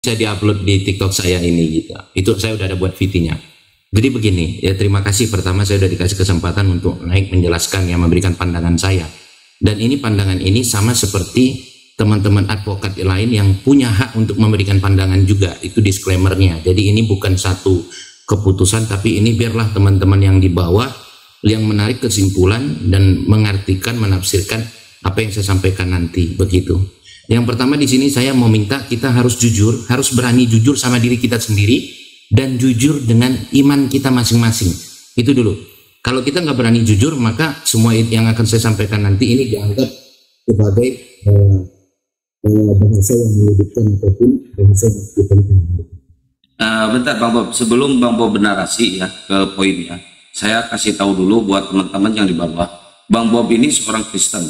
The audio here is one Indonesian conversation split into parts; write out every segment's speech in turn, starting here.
bisa diupload di TikTok saya ini gitu. Itu saya udah ada buat VT-nya. Jadi begini, ya terima kasih pertama saya udah dikasih kesempatan untuk naik menjelaskan yang memberikan pandangan saya. Dan ini pandangan ini sama seperti teman-teman advokat lain yang punya hak untuk memberikan pandangan juga, itu disclaimer-nya. Jadi ini bukan satu keputusan, tapi ini biarlah teman-teman yang di bawah yang menarik kesimpulan dan mengartikan, menafsirkan apa yang saya sampaikan nanti, begitu. Yang pertama di sini saya mau minta kita harus jujur, harus berani jujur sama diri kita sendiri dan jujur dengan iman kita masing-masing. Itu dulu. Kalau kita nggak berani jujur, maka semua yang akan saya sampaikan nanti ini dianggap sebagai bahasa yang menyudutkan ataupun bahasa yang menyudutkan. Bentar Bang Bob, sebelum Bang Bob bernarasi ya ke poinnya, saya kasih tahu dulu buat teman-teman yang di bawah, Bang Bob ini seorang Kristen.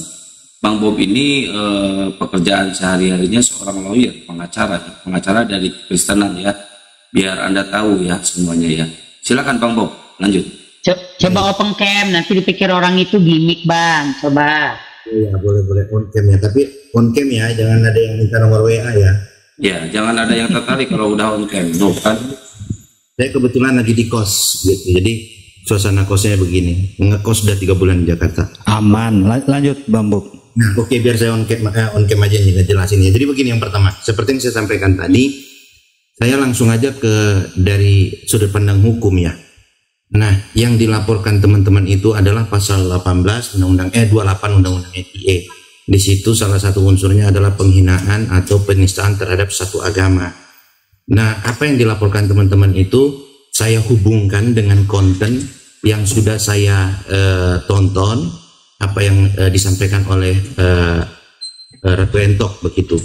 Bang Bob ini pekerjaan sehari-harinya seorang lawyer, pengacara dari Kristenan ya, biar Anda tahu ya semuanya ya. Silakan Bang Bob, lanjut. Coba open cam, nanti dipikir orang itu gimmick Bang, coba. Iya boleh on cam ya, tapi on cam ya, jangan ada yang minta nomor WA ya. Ya, jangan ada yang tertarik kalau udah on cam, tuh kan. Saya kebetulan lagi di kos gitu, jadi suasana kosnya begini, ngekos udah 3 bulan di Jakarta. Aman, lanjut Bang Bob. Nah, oke, biar saya on cam aja nih jelasin ya. Jadi begini, yang pertama, seperti yang saya sampaikan tadi, saya langsung aja dari sudut pandang hukum ya. Nah, yang dilaporkan teman-teman itu adalah pasal 18 Undang-Undang 28 Undang-Undang ITE. Di situ salah satu unsurnya adalah penghinaan atau penistaan terhadap satu agama. Nah, apa yang dilaporkan teman-teman itu saya hubungkan dengan konten yang sudah saya tonton, apa yang disampaikan oleh Ratu Entok begitu.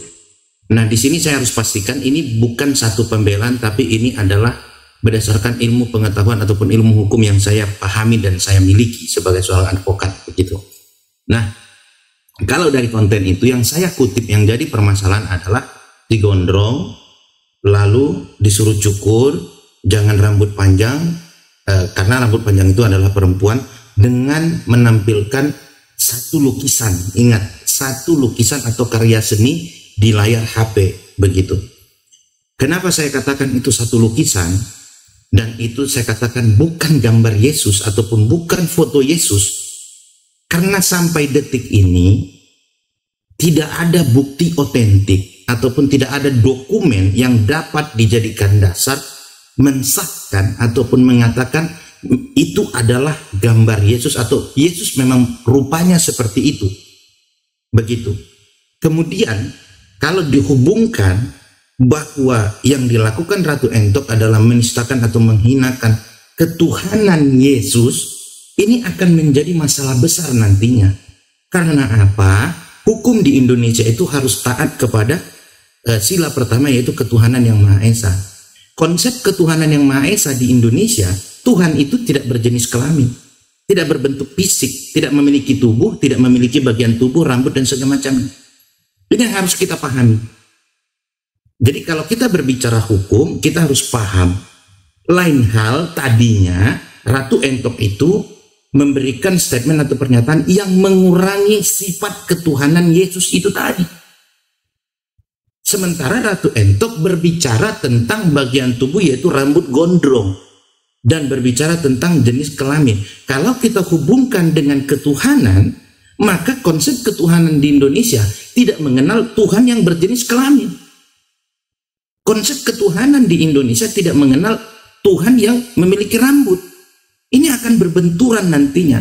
Nah, di sini saya harus pastikan ini bukan satu pembelaan, tapi ini adalah berdasarkan ilmu pengetahuan ataupun ilmu hukum yang saya pahami dan saya miliki sebagai seorang advokat begitu. Nah, kalau dari konten itu yang saya kutip yang jadi permasalahan adalah digondrong, lalu disuruh cukur, jangan rambut panjang, karena rambut panjang itu adalah perempuan, dengan menampilkan satu lukisan, ingat, satu lukisan atau karya seni di layar HP begitu. Kenapa saya katakan itu satu lukisan? Dan itu saya katakan bukan gambar Yesus ataupun bukan foto Yesus, karena sampai detik ini tidak ada bukti otentik ataupun tidak ada dokumen yang dapat dijadikan dasar mensahkan ataupun mengatakan itu adalah gambar Yesus atau Yesus memang rupanya seperti itu. Begitu. Kemudian kalau dihubungkan bahwa yang dilakukan Ratu Entok adalah menistakan atau menghinakan ketuhanan Yesus, ini akan menjadi masalah besar nantinya. Karena apa? Hukum di Indonesia itu harus taat kepada sila pertama, yaitu ketuhanan yang Maha Esa. Konsep ketuhanan yang Maha Esa di Indonesia, Tuhan itu tidak berjenis kelamin, tidak berbentuk fisik, tidak memiliki tubuh, tidak memiliki bagian tubuh, rambut dan segala macam. Ini yang harus kita pahami. Jadi kalau kita berbicara hukum, kita harus paham. Lain hal tadinya Ratu Entok itu memberikan statement atau pernyataan yang mengurangi sifat ketuhanan Yesus itu tadi. Sementara Ratu Entok berbicara tentang bagian tubuh yaitu rambut gondrong dan berbicara tentang jenis kelamin. Kalau kita hubungkan dengan ketuhanan, maka konsep ketuhanan di Indonesia tidak mengenal Tuhan yang berjenis kelamin. Konsep ketuhanan di Indonesia tidak mengenal Tuhan yang memiliki rambut. Ini akan berbenturan nantinya.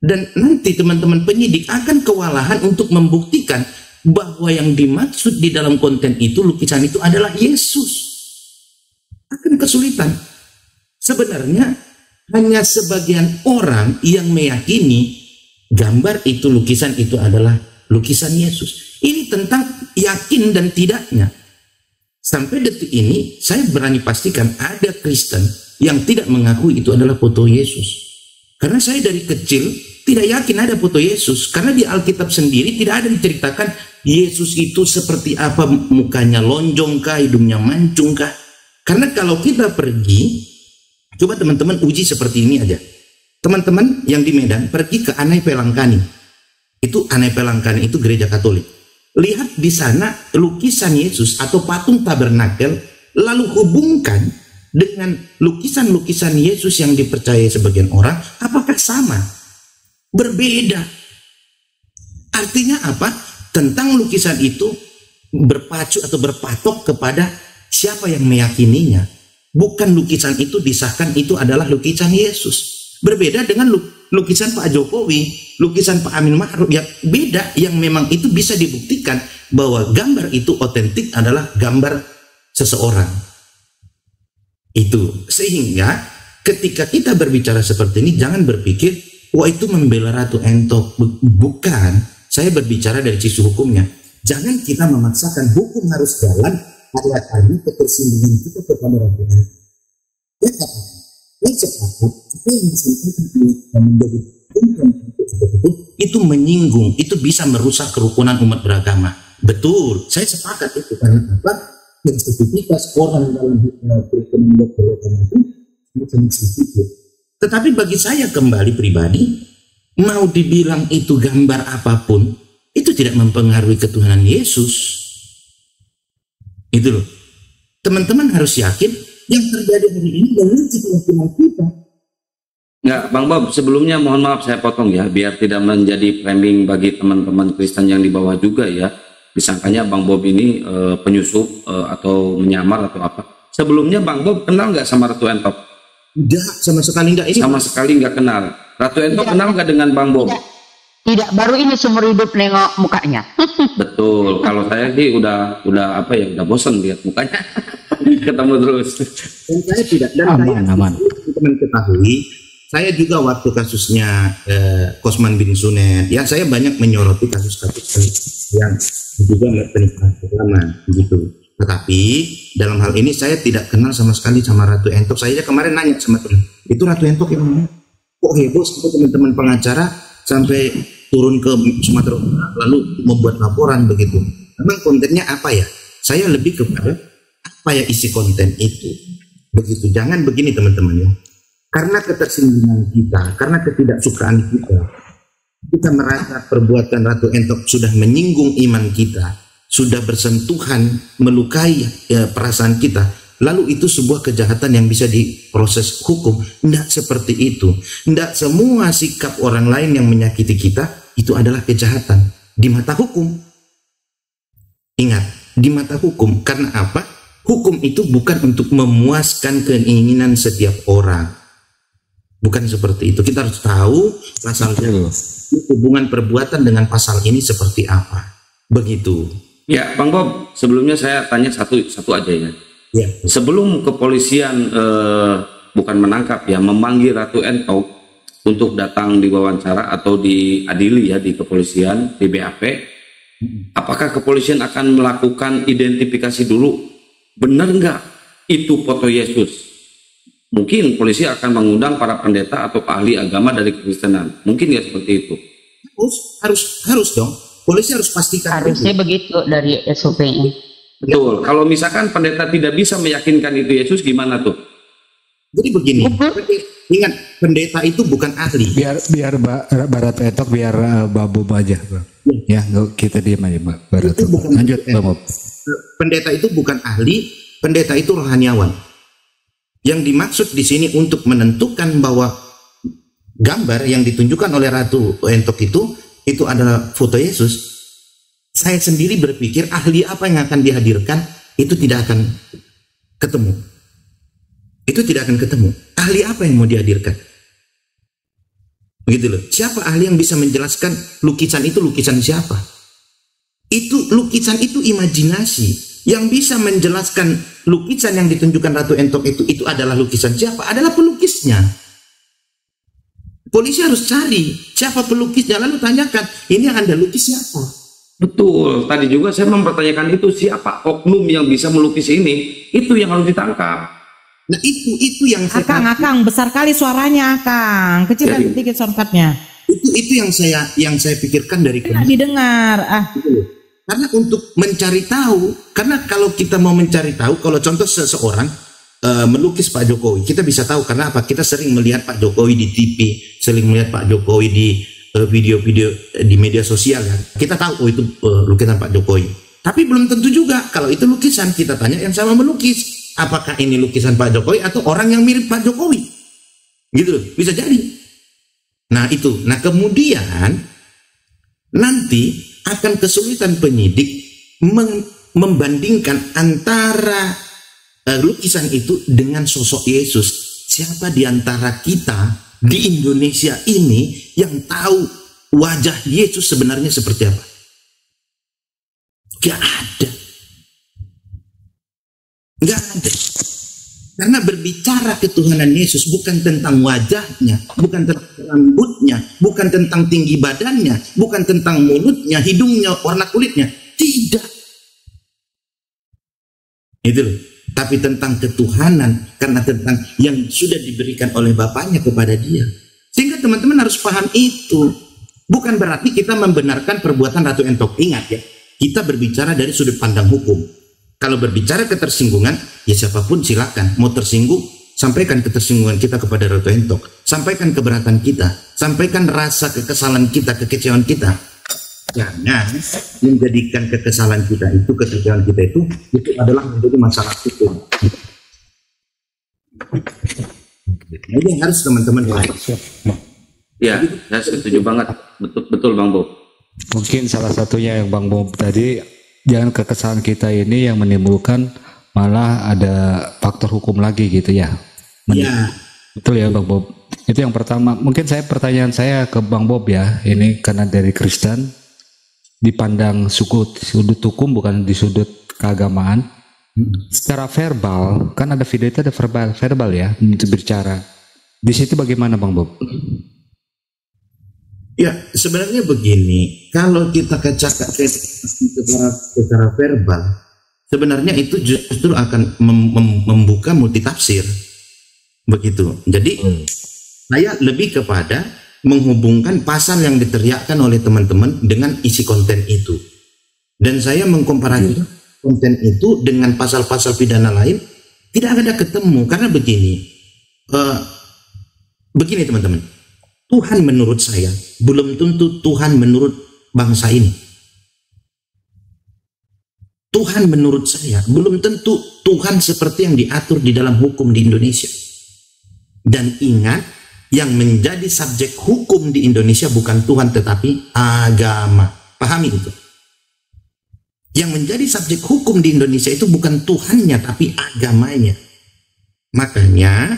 Dan nanti teman-teman penyidik akan kewalahan untuk membuktikan bahwa yang dimaksud di dalam konten itu, lukisan itu adalah Yesus. Akan kesulitan. Sebenarnya hanya sebagian orang yang meyakini gambar itu, lukisan itu adalah lukisan Yesus. Ini tentang yakin dan tidaknya. Sampai detik ini saya berani pastikan ada Kristen yang tidak mengakui itu adalah foto Yesus. Karena saya dari kecil tidak yakin ada foto Yesus, karena di Alkitab sendiri tidak ada diceritakan Yesus itu seperti apa, mukanya lonjong kah, hidungnya mancung kah. Karena kalau kita pergi, coba teman-teman uji seperti ini aja. Teman-teman yang di Medan pergi ke Anai Pelangkani. Itu Anai Pelangkani itu gereja Katolik. lihat di sana lukisan Yesus atau patung tabernakel, lalu hubungkan dengan lukisan-lukisan Yesus yang dipercayai sebagian orang, apakah sama? Berbeda. Artinya apa? Tentang lukisan itu berpacu atau berpatok kepada siapa yang meyakininya. Bukan lukisan itu disahkan itu adalah lukisan Yesus. Berbeda dengan lukisan Pak Jokowi, lukisan Pak Amin Ma'ruf, ya beda, yang memang itu bisa dibuktikan bahwa gambar itu otentik adalah gambar seseorang. Itu sehingga ketika kita berbicara seperti ini, jangan berpikir wah itu membela Ratu Entok. Bukan, saya berbicara dari sisi hukumnya. Jangan kita memaksakan hukum harus jalan karena tadi ketersinggungan kita kepada Ratu Entok. Yang sepakat yang disampaikan menjadi itu menyinggung, itu bisa merusak kerukunan umat beragama. Betul, saya sepakat itu. Karena apa? Sensitivitas orang dalam berkenan beragama itu sensitif. Tetapi bagi saya kembali pribadi, mau dibilang itu gambar apapun, itu tidak mempengaruhi ketuhanan Yesus. Itu loh. Teman-teman harus yakin yang terjadi hari ini menguji keyakinan kita. Nggak, Bang Bob, sebelumnya mohon maaf saya potong ya, biar tidak menjadi framing bagi teman-teman Kristen yang di bawah juga ya. Disangkanya Bang Bob ini penyusup atau menyamar atau apa. Sebelumnya Bang Bob kenal nggak sama Ratu Entok? Tidak, sama sekali nggak. Ini sama sekali nggak kenal. Ratu Entok kenal nggak dengan Bang Bob? Tidak, baru ini seumur hidup nengok mukanya. Betul, kalau saya sih udah apa ya, udah bosan lihat mukanya. Ketemu terus. Dan saya tidak, dan aman. Teman ketahui, saya juga waktu kasusnya Kosman bin Sunet, ya saya banyak menyoroti kasus-kasus yang juga penistaan agama, begitu. Tetapi dalam hal ini saya tidak kenal sama sekali sama Ratu Entok. Saya kemarin nanya sama teman, itu Ratu Entok yang mana? Kok heboh sampai teman-teman pengacara sampai turun ke Sumatera Utara lalu membuat laporan begitu. Memang kontennya apa ya? Saya lebih kepada apa ya isi konten itu. Begitu. Jangan begini teman-teman ya. Karena ketersinggungan kita, karena ketidaksukaan kita merasa perbuatan Ratu Entok sudah menyinggung iman kita, sudah bersentuhan, melukai perasaan kita, lalu itu sebuah kejahatan yang bisa diproses hukum. Tidak seperti itu. Tidak semua sikap orang lain yang menyakiti kita itu adalah kejahatan di mata hukum. Ingat, di mata hukum. Karena apa? Hukum itu bukan untuk memuaskan keinginan setiap orang. Bukan seperti itu. Kita harus tahu pasalnya, hubungan perbuatan dengan pasal ini seperti apa. Begitu. Ya, Bang Bob, sebelumnya saya tanya satu aja ya. Ya. Sebelum kepolisian bukan menangkap ya, memanggil Ratu Entok untuk datang diwawancara atau diadili ya di kepolisian, di BAP, apakah kepolisian akan melakukan identifikasi dulu? Benar nggak itu foto Yesus? Mungkin polisi akan mengundang para pendeta atau ahli agama dari Kekristenan. Mungkin ya seperti itu. Harus dong. Polisi harus pastikan. Harusnya begitu dari SOP-nya. Betul. Kalau misalkan pendeta tidak bisa meyakinkan itu Yesus, gimana tuh? Jadi begini. Ingat, pendeta itu bukan ahli. Biar Ratu Entok, biar Babu aja, Bang. Ya, kita diam aja, Mbak. Lanjut, Bang. Pendeta itu bukan ahli, pendeta itu rohaniawan. Yang dimaksud di sini untuk menentukan bahwa gambar yang ditunjukkan oleh Ratu Entok itu adalah foto Yesus. Saya sendiri berpikir ahli apa yang akan dihadirkan itu tidak akan ketemu. Itu tidak akan ketemu. Ahli apa yang mau dihadirkan? Begitu loh. Siapa ahli yang bisa menjelaskan lukisan itu lukisan siapa? Itu lukisan itu imajinasi. Yang bisa menjelaskan lukisan yang ditunjukkan Ratu Entok itu adalah lukisan siapa? Adalah pelukisnya. Polisi harus cari siapa pelukisnya, lalu tanyakan, ini yang Anda lukis siapa? Betul. Tadi juga saya mempertanyakan itu, siapa oknum yang bisa melukis ini? Itu yang harus ditangkap. Nah itu yang Akang, besar kali suaranya, Akang. Kecilkan sedikit shortcutnya. Itu yang saya pikirkan dari kemarin. Didengar. Karena untuk mencari tahu, karena kalau kita mau mencari tahu, kalau contoh seseorang melukis Pak Jokowi, kita bisa tahu karena apa? Kita sering melihat Pak Jokowi di TV, sering melihat Pak Jokowi di video-video di media sosial ya, kita tahu oh itu lukisan Pak Jokowi. Tapi belum tentu juga kalau itu lukisan. Kita tanya yang sama melukis, apakah ini lukisan Pak Jokowi atau orang yang mirip Pak Jokowi? Gitu loh, bisa jadi. Nah itu, nah kemudian nanti akan kesulitan penyidik membandingkan antara lukisan itu dengan sosok Yesus. Siapa di antara kita di Indonesia ini yang tahu wajah Yesus sebenarnya seperti apa? Gak ada. Gak ada. Karena berbicara ketuhanan Yesus bukan tentang wajahnya, bukan tentang rambutnya, bukan tentang tinggi badannya, bukan tentang mulutnya, hidungnya, warna kulitnya. Tidak. Itu loh. Tapi tentang ketuhanan, karena tentang yang sudah diberikan oleh Bapaknya kepada dia. Sehingga teman-teman harus paham itu. Bukan berarti kita membenarkan perbuatan Ratu Entok. Ingat ya, kita berbicara dari sudut pandang hukum. Kalau berbicara ketersinggungan, ya siapapun silakan. Mau tersinggung, sampaikan ketersinggungan kita kepada Ratu Entok. Sampaikan keberatan kita. Sampaikan rasa kekesalan kita, kekecewaan kita. Jangan menjadikan kekesalan kita itu, kekecewaan kita itu adalah menjadi masalah hukum. Nah, ini yang harus teman-teman lihat. Ya, saya setuju banget. Betul Bang Bob. Mungkin salah satunya yang Bang Bob tadi, jangan kekesalan kita ini yang menimbulkan malah ada faktor hukum lagi gitu ya. Ya. Betul ya Bang Bob. Itu yang pertama. Mungkin pertanyaan saya ke Bang Bob ya. Ini karena dari Kristen dipandang sudut hukum bukan di sudut keagamaan. Secara verbal kan ada video itu ada verbal ya untuk bicara. Di situ bagaimana Bang Bob? Ya sebenarnya begini, kalau kita secara verbal, sebenarnya itu justru akan membuka multitafsir, begitu. Jadi saya lebih kepada menghubungkan pasal yang diteriakkan oleh teman-teman dengan isi konten itu, dan saya mengkomparasikan konten itu dengan pasal-pasal pidana lain, tidak ada ketemu. Karena begini teman-teman, Tuhan menurut saya belum tentu Tuhan menurut bangsa ini. Tuhan menurut saya belum tentu Tuhan seperti yang diatur di dalam hukum di Indonesia. Dan ingat, yang menjadi subjek hukum di Indonesia bukan Tuhan tetapi agama. Pahami itu. Yang menjadi subjek hukum di Indonesia itu bukan Tuhannya tapi agamanya. Makanya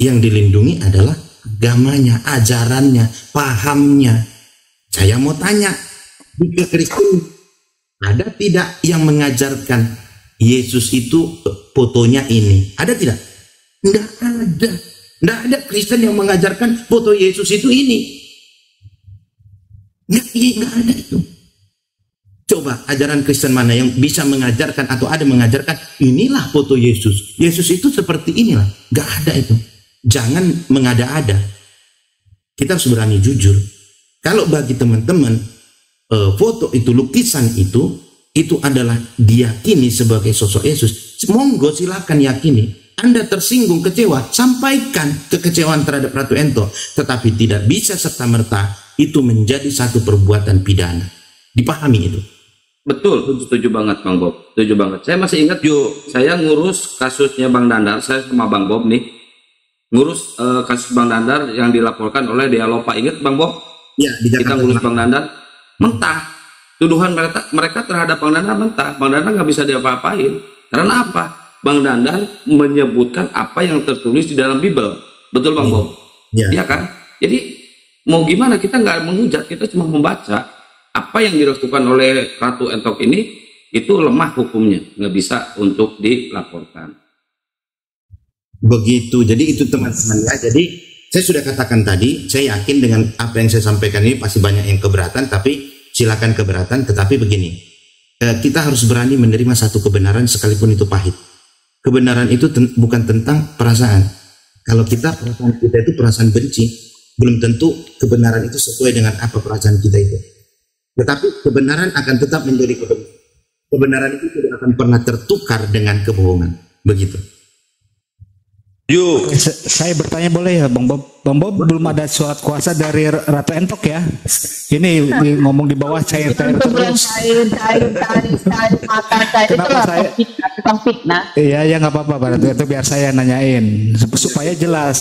yang dilindungi adalah agamanya, ajarannya, pahamnya. Saya mau tanya, di Kristen ada tidak yang mengajarkan Yesus itu fotonya ini? Ada tidak? Tidak ada. Tidak ada Kristen yang mengajarkan foto Yesus itu ini. Nggak ada itu. Coba ajaran Kristen mana yang bisa mengajarkan atau ada mengajarkan inilah foto Yesus. Yesus itu seperti inilah. Nggak ada itu. Jangan mengada-ada. Kita harus berani jujur. Kalau bagi teman-teman foto itu, lukisan itu adalah diyakini sebagai sosok Yesus. Monggo silakan yakini. Anda tersinggung, kecewa, sampaikan kekecewaan terhadap Ratu Ento, tetapi tidak bisa serta-merta itu menjadi satu perbuatan pidana. Dipahami itu? Betul, setuju banget Bang Bob, setuju banget. Saya masih ingat saya ngurus kasusnya Bang Dandar, saya sama Bang Bob nih, ngurus kasus Bang Dandar yang dilaporkan oleh Dialopa. Ingat Bang Bob? Ya, kita ngurus Bang Dandar, mentah. Tuduhan mereka terhadap Bang Dandar mentah. Bang Dandar nggak bisa diapa-apain. Karena apa? Bang Dandar menyebutkan apa yang tertulis di dalam Bible. Betul Bang Bob? Iya kan? Jadi mau gimana, kita nggak menghujat, kita cuma membaca apa yang dilakukan oleh Ratu Entok ini, itu lemah hukumnya, nggak bisa untuk dilaporkan. Begitu, jadi itu teman-teman ya. Jadi saya sudah katakan tadi, saya yakin dengan apa yang saya sampaikan ini pasti banyak yang keberatan, tapi silakan keberatan, tetapi begini, kita harus berani menerima satu kebenaran sekalipun itu pahit. Kebenaran itu bukan tentang perasaan. Kalau perasaan kita itu perasaan benci, belum tentu kebenaran itu sesuai dengan apa perasaan kita itu. Tetapi kebenaran akan tetap menjadi kebenaran. Kebenaran itu tidak akan pernah tertukar dengan kebohongan. Begitu. Yuk. Saya bertanya boleh ya Bang Bob? Bang Bob belum ada surat kuasa dari Ratu Entok ya? Ini ngomong di bawah cair terus. cair, makan cair. Kenapa Itulah saya- tukang fitnah. Iya ya nggak apa-apa Pak Ratu, itu biar saya nanyain supaya jelas.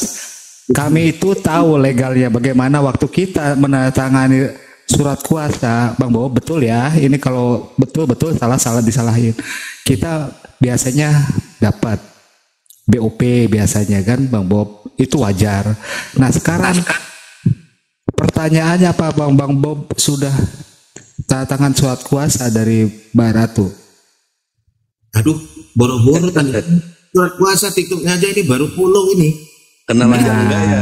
Kami itu tahu legalnya bagaimana waktu kita menandatangani surat kuasa, Bang Bob, betul ya? Ini kalau betul salah disalahin. Kita biasanya dapat BOP biasanya kan Bang Bob, itu wajar. Nah sekarang pertanyaannya apa Bang Bob sudah tanda tangan surat kuasa dari Mbak Ratu? Aduh, boro-boro tadi surat kuasa TikToknya aja ini baru 10 ini. Kenal aja enggak ya?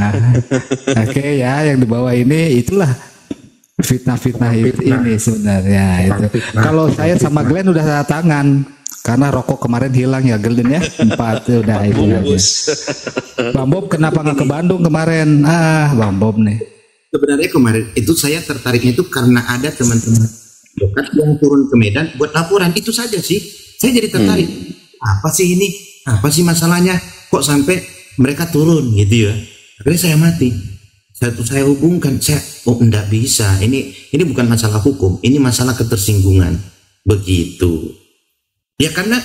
Oke ya, yang di bawah ini itulah fitnah-fitnah ini sebenarnya itu. Kalau saya sama Glenn udah tanda tangan karena rokok kemarin hilang ya Glenn ya, 4 udah itu aja. Bang Bob kenapa nggak ke Bandung kemarin? Bang Bob nih. Sebenarnya kemarin itu saya tertariknya itu karena ada teman-teman advokat yang turun ke Medan buat laporan, itu saja sih. Saya jadi tertarik. Apa sih ini? Apa sih masalahnya? Kok sampai mereka turun gitu ya? Akhirnya saya mati. Saya hubungkan, enggak bisa. Ini bukan masalah hukum, ini masalah ketersinggungan. Begitu. Ya karena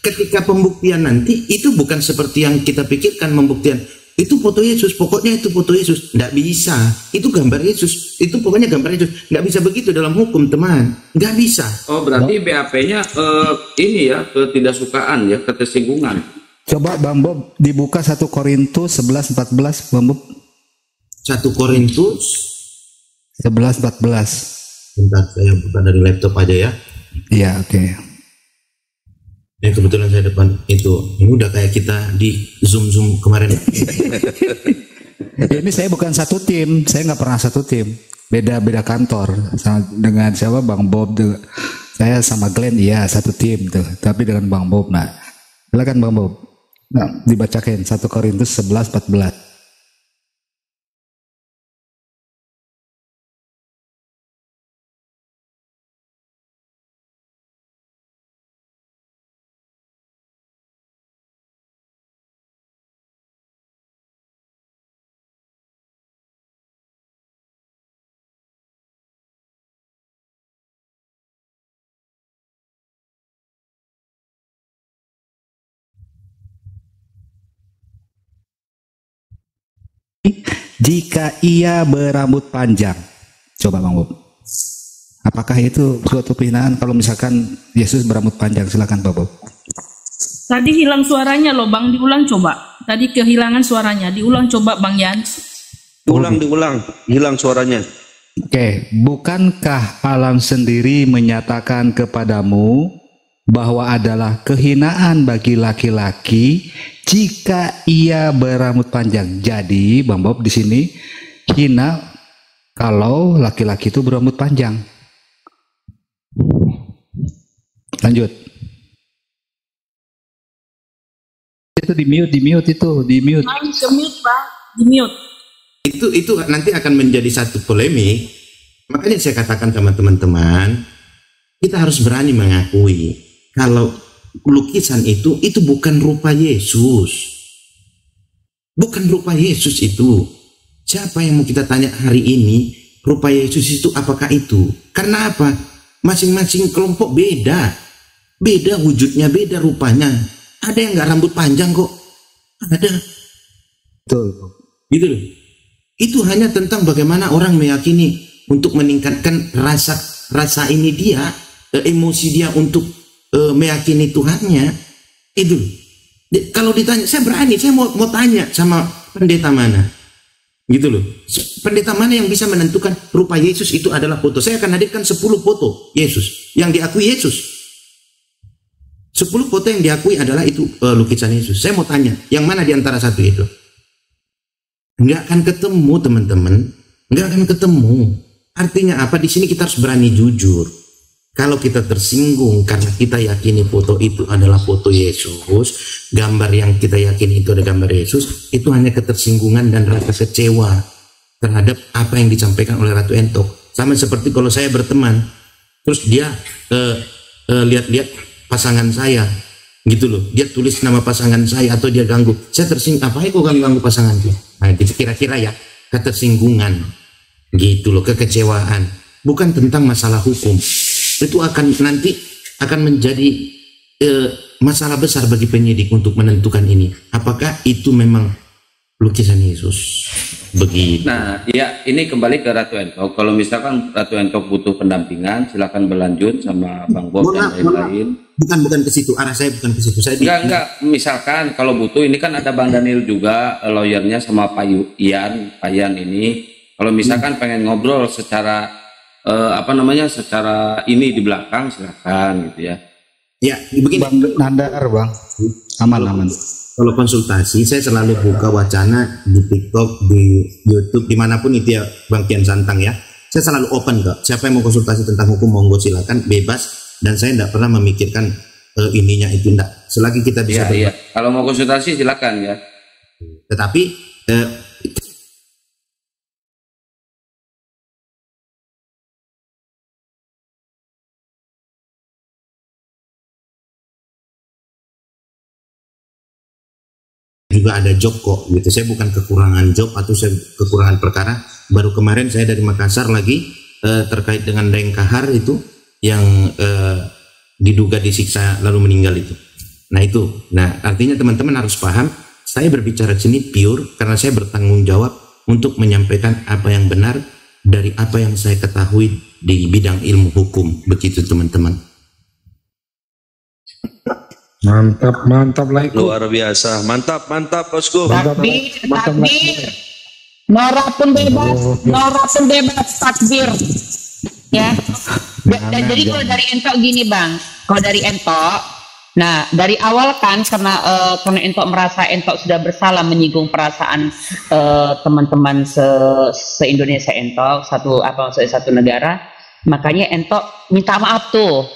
ketika pembuktian nanti itu bukan seperti yang kita pikirkan pembuktian. Itu foto Yesus, pokoknya itu foto Yesus. Nggak bisa. Itu gambar Yesus. Itu pokoknya gambar Yesus. Nggak bisa begitu dalam hukum, teman. Nggak bisa. Oh, berarti BAP-nya ini ya, ketidaksukaan ya, ketersinggungan. Coba Bang Bob dibuka 1 Korintus 11:14 Bang Bob. 1 Korintus 11:14. bentar saya buka dari laptop aja ya. Iya, oke. Ya kebetulan saya depan itu. Ini udah kayak kita di Zoom kemarin. Ini saya bukan satu tim, saya nggak pernah satu tim. Beda kantor sama dengan siapa Bang Bob tuh. Saya sama Glenn iya satu tim tuh, tapi dengan Bang Bob. Nah, silakan Bang Bob. Nah, dibacakan 1 Korintus 11:14. Jika ia berambut panjang, coba Bang Bob. Apakah itu suatu penghinaan kalau misalkan Yesus berambut panjang? Silakan Pak Bob. Tadi hilang suaranya loh Bang, diulang coba. Tadi kehilangan suaranya, diulang coba Bang Yan. Diulang, hilang suaranya. Oke, bukankah alam sendiri menyatakan kepadamu bahwa adalah kehinaan bagi laki-laki jika ia berambut panjang? Jadi, Bang Bob di sini hina kalau laki-laki itu berambut panjang. Lanjut. Itu di mute itu, di mute. Bang, di-mute Bang, di-mute. Itu nanti akan menjadi satu polemik. Makanya saya katakan sama teman-teman, kita harus berani mengakui kalau lukisan itu bukan rupa Yesus. Bukan rupa Yesus itu. Siapa yang mau kita tanya hari ini, rupa Yesus itu apakah itu? Karena apa? Masing-masing kelompok beda. Beda wujudnya, beda rupanya. Ada yang nggak rambut panjang kok. Ada. Betul. Gitu loh. Itu hanya tentang bagaimana orang meyakini untuk meningkatkan rasa ini dia, emosi dia untuk meyakini Tuhannya. Itu kalau ditanya, saya berani, saya mau tanya sama pendeta mana, gitu loh. Pendeta mana yang bisa menentukan rupa Yesus itu adalah foto? Saya akan hadirkan 10 foto Yesus yang diakui Yesus. 10 foto yang diakui adalah itu lukisan Yesus. Saya mau tanya, yang mana di antara satu itu? Nggak akan ketemu, teman-teman. Nggak akan ketemu. Artinya apa? Di sini kita harus berani jujur. Kalau kita tersinggung karena kita yakini foto itu adalah foto Yesus, gambar yang kita yakini itu adalah gambar Yesus, itu hanya ketersinggungan dan rasa kecewa terhadap apa yang disampaikan oleh Ratu Entok. Sama seperti kalau saya berteman, terus dia lihat-lihat pasangan saya, gitu loh. Dia tulis nama pasangan saya atau dia ganggu, saya tersinggung, apa kok ganggu pasanganku? Nah, gitu kira-kira ya, ketersinggungan gitu loh, kekecewaan, bukan tentang masalah hukum. Itu akan nanti akan menjadi masalah besar bagi penyidik untuk menentukan ini, apakah itu memang lukisan Yesus begitu. Nah, ya ini kembali ke Ratu Entok. Kalau misalkan Ratu Entok butuh pendampingan, silakan berlanjut sama Bang Bob dan lain-lain. Bukan ke situ, arah saya bukan ke situ. Saya enggak. Misalkan kalau butuh, ini kan ada Bang Daniel juga, lawyernya sama Pak Ian ini. Kalau misalkan pengen ngobrol secara secara ini di belakang, silakan gitu ya. Ya, begini. Bang Nandar, Bang. Aman. Kalau konsultasi, saya selalu buka wacana di TikTok, di YouTube, dimanapun itu ya, Bang Kian Santang ya. Saya selalu open kok. Siapa yang mau konsultasi tentang hukum, monggo silakan, bebas. Dan saya tidak pernah memikirkan ininya itu, enggak. Selagi kita bisa. Iya. Kalau mau konsultasi silakan ya. Tetapi juga ada job kok gitu. Saya bukan kekurangan job atau saya kekurangan perkara. Baru kemarin saya dari Makassar lagi terkait dengan Daeng Kahar itu yang diduga disiksa lalu meninggal itu. Nah artinya teman-teman harus paham, saya berbicara sini pure karena saya bertanggung jawab untuk menyampaikan apa yang benar dari apa yang saya ketahui di bidang ilmu hukum, begitu teman-teman. Mantap lah itu. Luar biasa. Mantap bosku. Takbir. Nora pun bebas takbir. Ya. Dan jadi kalau dari Entok gini Bang, kalau dari Entok, nah dari awal kan karena Entok merasa Entok sudah bersalah menyinggung perasaan teman-teman se-Indonesia Entok, satu negara, makanya Entok minta maaf tuh.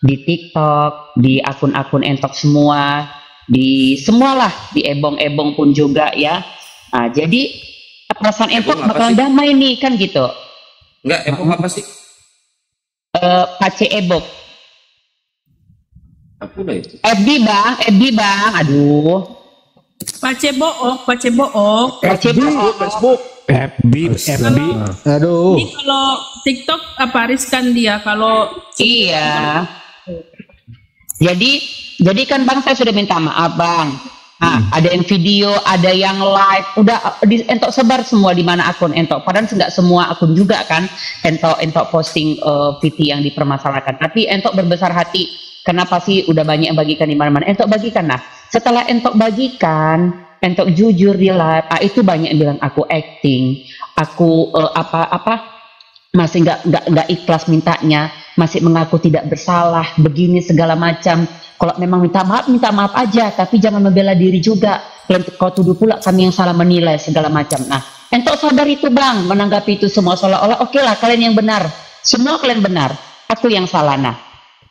Di TikTok, di akun-akun Entok semua, di semualah, di Ebong pun juga ya. Nah, jadi perasaan Entok bakalan damai nih kan gitu. Enggak, Ebong apa sih? Pace Ebok. Apa udah itu? FB bang, aduh. Pace book. Facebook. FB. Aduh. Ini kalau TikTok apa riskan dia kalau iya. Jadi kan Bang saya sudah minta maaf Bang. Nah, ada yang video, ada yang live, udah Entok sebar semua di mana akun Entok. Padahal nggak semua akun juga kan Entok posting VT yang dipermasalahkan. Tapi Entok berbesar hati. Kenapa sih udah banyak yang bagikan di mana-mana? Entok bagikan. Nah, setelah Entok bagikan, Entok jujur di live, itu banyak yang bilang aku acting, aku masih nggak ikhlas mintanya, masih mengaku tidak bersalah, begini segala macam. Kalau memang minta maaf aja, tapi jangan membela diri juga. Kau tuduh pula kami yang salah menilai segala macam. Nah, Entok sadar itu Bang, menanggapi itu semua seolah-olah oke lah kalian yang benar, semua kalian benar, aku yang salah. Nah,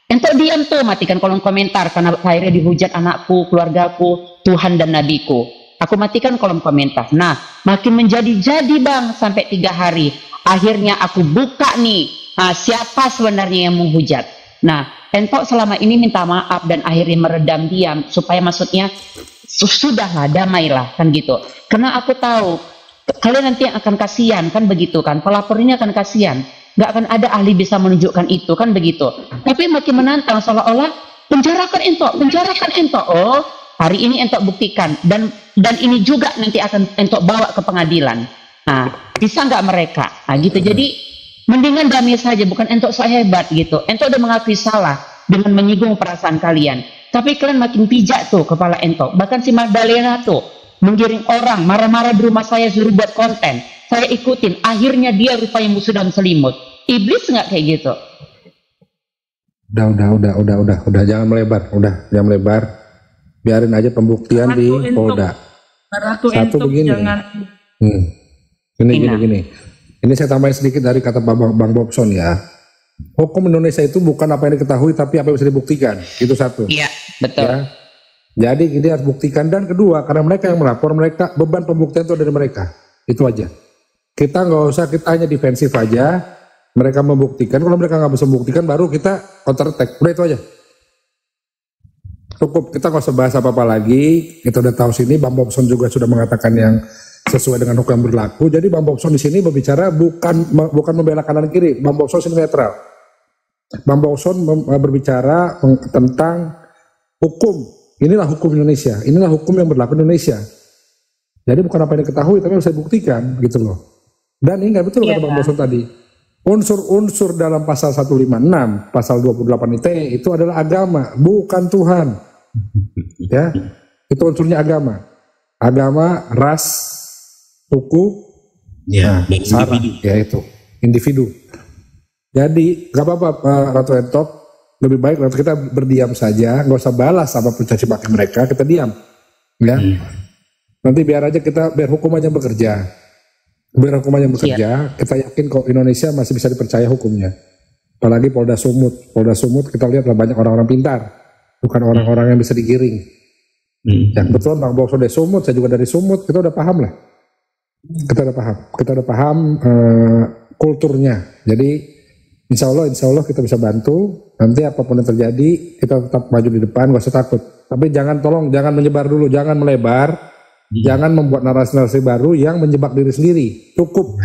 Entok diam tuh, matikan kolom komentar karena akhirnya dihujat anakku, keluargaku, Tuhan dan nabiku. Aku matikan kolom komentar. Nah, makin menjadi-jadi Bang sampai 3 hari. Akhirnya aku buka nih, siapa sebenarnya yang menghujat. Nah, Entok selama ini minta maaf dan akhirnya meredam diam supaya maksudnya sudahlah, damailah kan gitu. Karena aku tahu kalian nanti yang akan kasihan kan begitu kan. Pelapor ini akan kasihan. Nggak akan ada ahli bisa menunjukkan itu kan begitu. Tapi makin menantang seolah-olah penjarakan Entok. Oh, hari ini Entok buktikan dan ini juga nanti akan Entok bawa ke pengadilan. Nah, bisa nggak mereka? Nah, gitu. Jadi mendingan damai saja, bukan Entok so hebat gitu. Entok udah mengakui salah dengan menyinggung perasaan kalian. Tapi kalian makin pijak tuh kepala Entok. Bahkan si Magdalena tuh menggiring orang marah-marah di rumah saya suruh buat konten. Saya ikutin, akhirnya dia rupanya musuh dalam selimut. Iblis nggak kayak gitu? Udah, jangan melebar, biarin aja pembuktian di Polda. Satu begini. Gini. Ini saya tambahin sedikit dari kata Bang Bobson ya. Hukum Indonesia itu bukan apa yang diketahui, tapi apa yang bisa dibuktikan. Itu satu. Iya, betul. Ya. Jadi ini harus buktikan. Dan kedua, karena mereka yang melapor, beban pembuktian itu dari mereka. Itu aja. Kita nggak usah, kita hanya defensif aja. Mereka membuktikan, kalau mereka nggak bisa membuktikan, baru kita counter attack. Udah itu aja. Cukup, kita nggak usah bahas apa-apa lagi. Kita udah tahu sini, Bang Bobson juga sudah mengatakan yang sesuai dengan hukum yang berlaku. Jadi Bang Bobson di sini berbicara bukan membela kanan kiri. Bang Bobson sini netral. Bang Bobson berbicara tentang hukum. Inilah hukum Indonesia. Inilah hukum yang berlaku di Indonesia. Jadi bukan apa yang diketahui, tapi harus dibuktikan, gitu loh. Dan ini nggak betul kata Bang Bobson tadi. Unsur-unsur dalam pasal 156, pasal 28 ITE itu adalah agama, bukan Tuhan. Ya, itu unsurnya agama. Agama, ras, suku, sara, ya itu individu. Jadi nggak apa-apa Ratu Entok, lebih baik kita berdiam saja, nggak usah balas apapun caci maki mereka, kita diam, ya. Nanti biar hukum aja bekerja, kita yakin kok Indonesia masih bisa dipercaya hukumnya. Apalagi Polda Sumut kita lihat banyak orang-orang pintar, bukan orang-orang yang bisa digiring. Yang betul Bang Bobson dari Sumut, saya juga dari Sumut, kita udah paham lah. Kita udah paham kulturnya. Jadi insya Allah kita bisa bantu. Nanti apapun yang terjadi kita tetap maju di depan, gak usah takut. Tapi jangan menyebar dulu, jangan melebar, jangan membuat narasi-narasi baru yang menjebak diri sendiri. Cukup,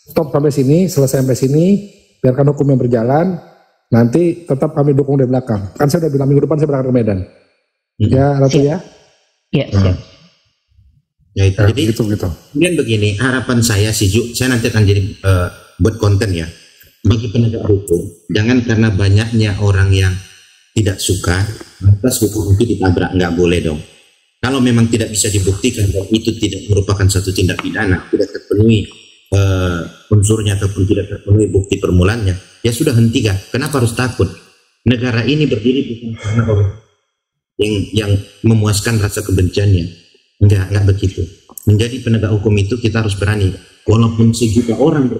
stop sampai sini, selesai sampai sini, biarkan hukum yang berjalan. Nanti tetap kami dukung dari belakang. Kan saya udah bilang minggu depan saya berangkat ke Medan. Ya Ratu ya. Iya. Ya itu. Jadi gitu. Kemudian begini, harapan saya sih saya nanti akan jadi buat konten ya. Bagi penegak hukum, jangan karena banyaknya orang yang tidak suka, lantas hukum itu ditabrak, nggak boleh dong. Kalau memang tidak bisa dibuktikan bahwa itu tidak merupakan satu tindak pidana, tidak terpenuhi unsurnya ataupun tidak terpenuhi bukti permulannya, ya sudah hentikan. Kenapa harus takut? Negara ini berdiri bukan karena orang yang memuaskan rasa kebenciannya. Enggak begitu. Menjadi penegak hukum itu kita harus berani. Walaupun sejuta orang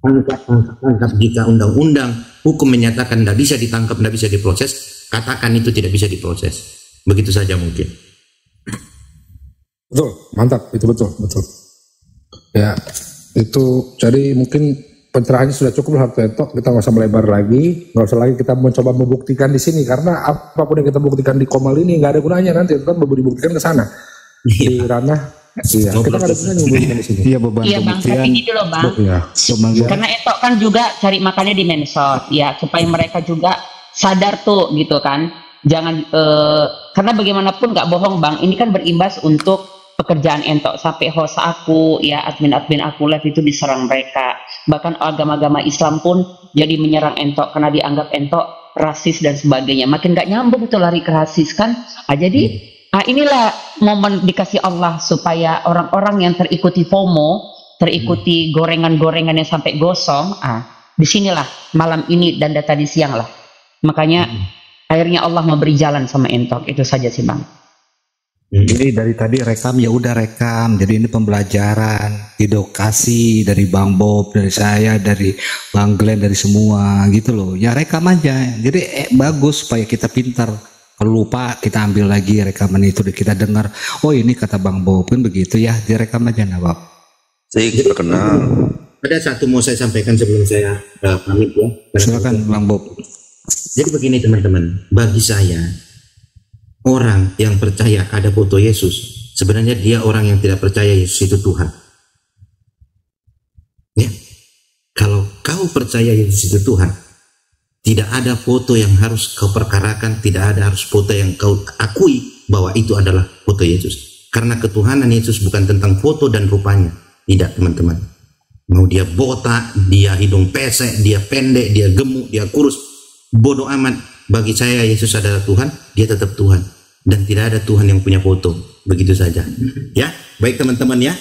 tangkap jika undang-undang hukum menyatakan tidak bisa ditangkap, tidak bisa diproses, katakan itu tidak bisa diproses. Begitu saja mungkin. Betul, mantap, itu betul. Ya, itu jadi mungkin pencerahannya sudah cukup lah, kita nggak usah melebar lagi, nggak usah lagi kita mencoba membuktikan di sini, karena apapun yang kita buktikan di Komal ini nggak ada gunanya, nanti kan dibuktikan ke sana di ranah. Iya, kita nggak ada gunanya membuktikan di sini. Iya, beban pembuktian. Bang, tapi gitu loh Bang. Karena Entok kan juga cari makannya di medsos, ya supaya mereka juga sadar tuh gitu kan. Jangan karena bagaimanapun nggak bohong Bang, ini kan berimbas untuk pekerjaan Entok, sampai host aku ya, admin aku live itu diserang mereka. Bahkan agama-agama Islam pun jadi menyerang Entok karena dianggap Entok rasis dan sebagainya. Makin nggak nyambung tuh lari ke rasis kan. Jadi inilah momen dikasih Allah supaya orang-orang yang terikuti FOMO, terikuti gorengan-gorengan yang sampai gosong, disinilah malam ini dan tadi siang lah. Makanya akhirnya Allah memberi jalan sama Entok, itu saja sih Bang. Jadi dari tadi rekam ya udah rekam. Jadi ini pembelajaran, edukasi dari Bang Bob, dari saya, dari Bang Glenn, dari semua gitu loh. Ya rekam aja. Jadi bagus supaya kita pintar. Kalau lupa kita ambil lagi rekaman itu, kita dengar. Oh ini kata Bang Bob kan begitu ya. Direkam aja Bob. Saya terkenal. Ada satu mau saya sampaikan sebelum saya pamit ya. Silakan Bang Bob. Jadi begini teman-teman, bagi saya orang yang percaya ada foto Yesus, sebenarnya dia orang yang tidak percaya Yesus itu Tuhan. Ya, kalau kau percaya Yesus itu Tuhan, tidak ada foto yang harus kau perkarakan, tidak ada harus foto yang kau akui bahwa itu adalah foto Yesus. Karena ketuhanan Yesus bukan tentang foto dan rupanya, tidak teman-teman. Mau dia botak, dia hidung pesek, dia pendek, dia gemuk, dia kurus, bodoh amat. Bagi saya Yesus adalah Tuhan, dia tetap Tuhan, dan tidak ada Tuhan yang punya foto. Begitu saja. Ya, baik teman-teman ya.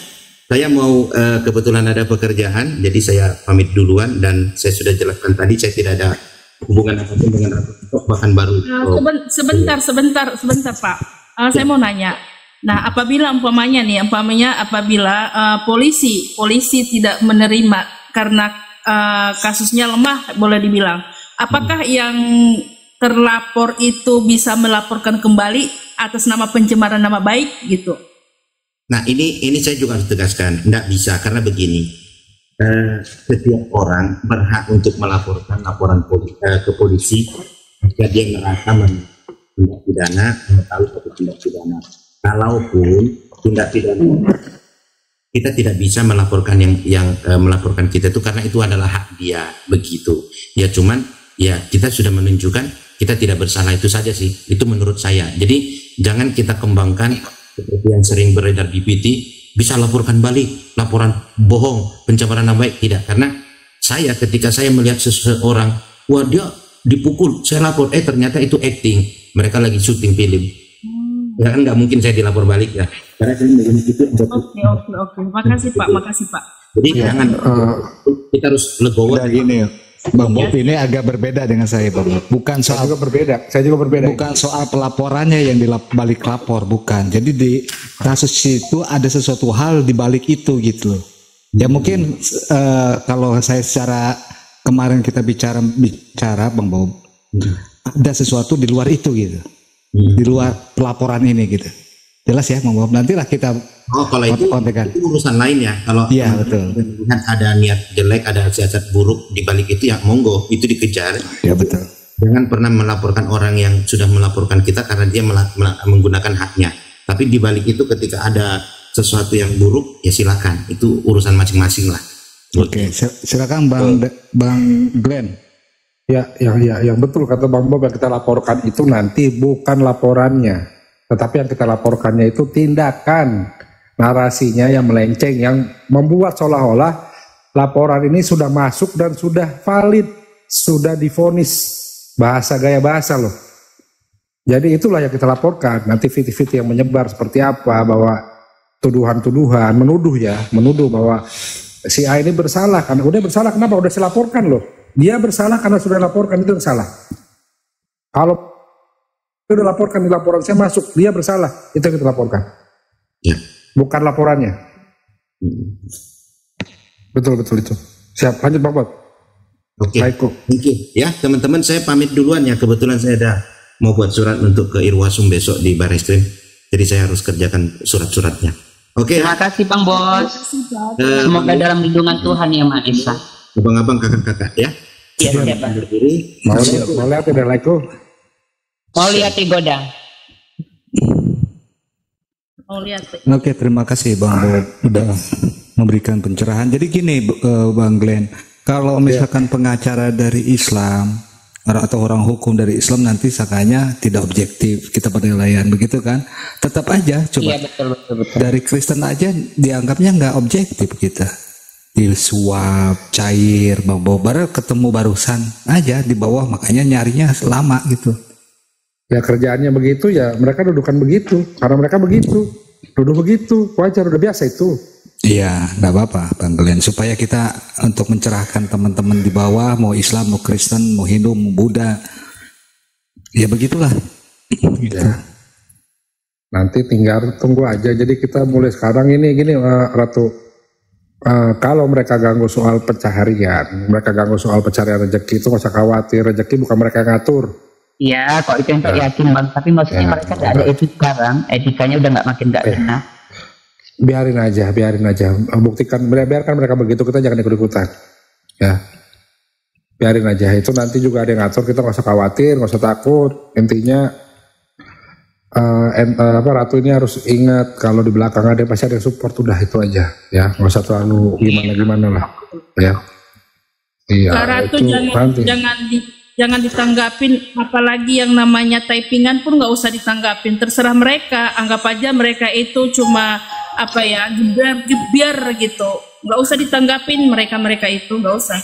Saya mau kebetulan ada pekerjaan, jadi saya pamit duluan, dan saya sudah jelaskan tadi saya tidak ada hubungan apapun dengan Entok, bahkan baru. Sebentar Pak. Saya mau nanya. Nah, apabila apabila polisi tidak menerima karena kasusnya lemah, boleh dibilang, apakah yang terlapor itu bisa melaporkan kembali atas nama pencemaran nama baik gitu? Nah ini saya juga harus tegaskan, tidak bisa, karena begini, setiap orang berhak untuk melaporkan laporan ke polisi jika dia merasa tindak pidana, mengetahui suatu tindak pidana. Kalaupun tindak pidana kita tidak bisa melaporkan yang melaporkan kita itu karena itu adalah hak dia begitu. Ya cuman ya kita sudah menunjukkan kita tidak bersalah, itu saja sih. Itu menurut saya. Jadi jangan kita kembangkan seperti yang sering beredar di PT, bisa laporkan balik, laporan bohong, pencemaran nama baik, tidak. Karena saya ketika saya melihat seseorang, wah dia dipukul, saya lapor, ternyata itu acting, mereka lagi syuting film. Ya kan nggak mungkin saya dilapor balik ya. Karena saya melihat itu. Oke. Makasih Pak. Jadi jangan kita harus legowo. Gini, Bang Bob ini agak berbeda dengan saya, Bang Bob. Bukan soal saya juga berbeda. Bukan soal pelaporannya yang balik lapor, bukan. Jadi di kasus itu ada sesuatu hal di balik itu gitu. Ya mungkin kalau saya secara kemarin kita bicara Bang Bob, ada sesuatu di luar itu gitu. Di luar pelaporan ini gitu. Jelas ya Bang Bob, nantilah kita kalau itu urusan lain ya. Kalau betul. Ada niat jelek, ada siasat buruk di balik itu ya monggo, itu dikejar. Ya betul. Jangan pernah melaporkan orang yang sudah melaporkan kita karena dia menggunakan haknya. Tapi di balik itu ketika ada sesuatu yang buruk ya silakan, itu urusan masing-masing lah. Oke, silakan Bang Glenn. Ya, yang betul kata Bang Bob, yang kita laporkan itu nanti bukan laporannya, tetapi yang kita laporkannya itu tindakan, narasinya yang melenceng, yang membuat seolah-olah laporan ini sudah masuk dan sudah valid, sudah divonis, gaya bahasa loh. Jadi itulah yang kita laporkan. Nanti fiti-fiti yang menyebar seperti apa, bahwa tuduhan-tuduhan, menuduh bahwa si A ini bersalah, karena udah bersalah, kenapa? Udah saya laporkan loh. Dia bersalah karena sudah laporkan, itu yang salah. Kalau sudah laporkan, di laporan saya masuk, dia bersalah, itu yang kita laporkan. Ya. Bukan laporannya. Betul itu. Siap, lanjut Bang Bob. Oke. Ya teman-teman, saya pamit duluan ya. Kebetulan saya ada mau buat surat untuk ke Irwasum besok di Barreskrim. Jadi saya harus kerjakan surat-suratnya. Oke. Terima kasih Bang Bos. Semoga dalam lindungan Tuhan Yang Maha Esa. Abang-abang, kakak-kakak ya. Iya, siap Bang. Mau lihat tidak like-ku? Mau lihat di godang. Oke, terima kasih Bang Bob udah memberikan pencerahan. Jadi gini Bang Glenn, kalau misalkan pengacara dari Islam atau orang hukum dari Islam nanti sakanya tidak objektif kita penilaian begitu kan, tetap aja coba. Iya, betul. Dari Kristen aja dianggapnya nggak objektif kita, disuap cair Bang Bob, baru ketemu barusan aja di bawah, makanya nyarinya lama gitu. Ya kerjaannya begitu ya, mereka dudukan begitu karena mereka begitu, duduk begitu, wajar, udah biasa itu. Iya, nggak apa-apa Bang Glenn, supaya kita untuk mencerahkan teman-teman di bawah, mau Islam, mau Kristen, mau Hindu, mau Buddha, ya begitulah. Ya. Nanti tinggal tunggu aja. Jadi kita mulai sekarang ini gini Ratu, kalau mereka ganggu soal pencaharian, mereka ganggu soal pencarian rezeki, itu nggak usah khawatir, rezeki bukan mereka yang ngatur. Iya, kok itu yang tak yakin Bang, tapi maksudnya mereka tidak ada etika Bang, etikanya udah makin nggak benar. Biarin aja, buktikan, biarkan mereka begitu, kita jangan ikut-ikutan, ya. Biarin aja, itu nanti juga ada yang ngatur, kita nggak usah khawatir, nggak usah takut. Intinya Ratu ini harus ingat kalau di belakang ada pasti ada yang support, udah itu aja, ya. Nggak usah terlalu gimana lah, ya. Iya. Ratu jangan ditanggapin, apalagi yang namanya typingan pun nggak usah ditanggapin, terserah mereka, anggap aja mereka itu cuma gebiar gitu, nggak usah ditanggapin mereka itu, nggak usah.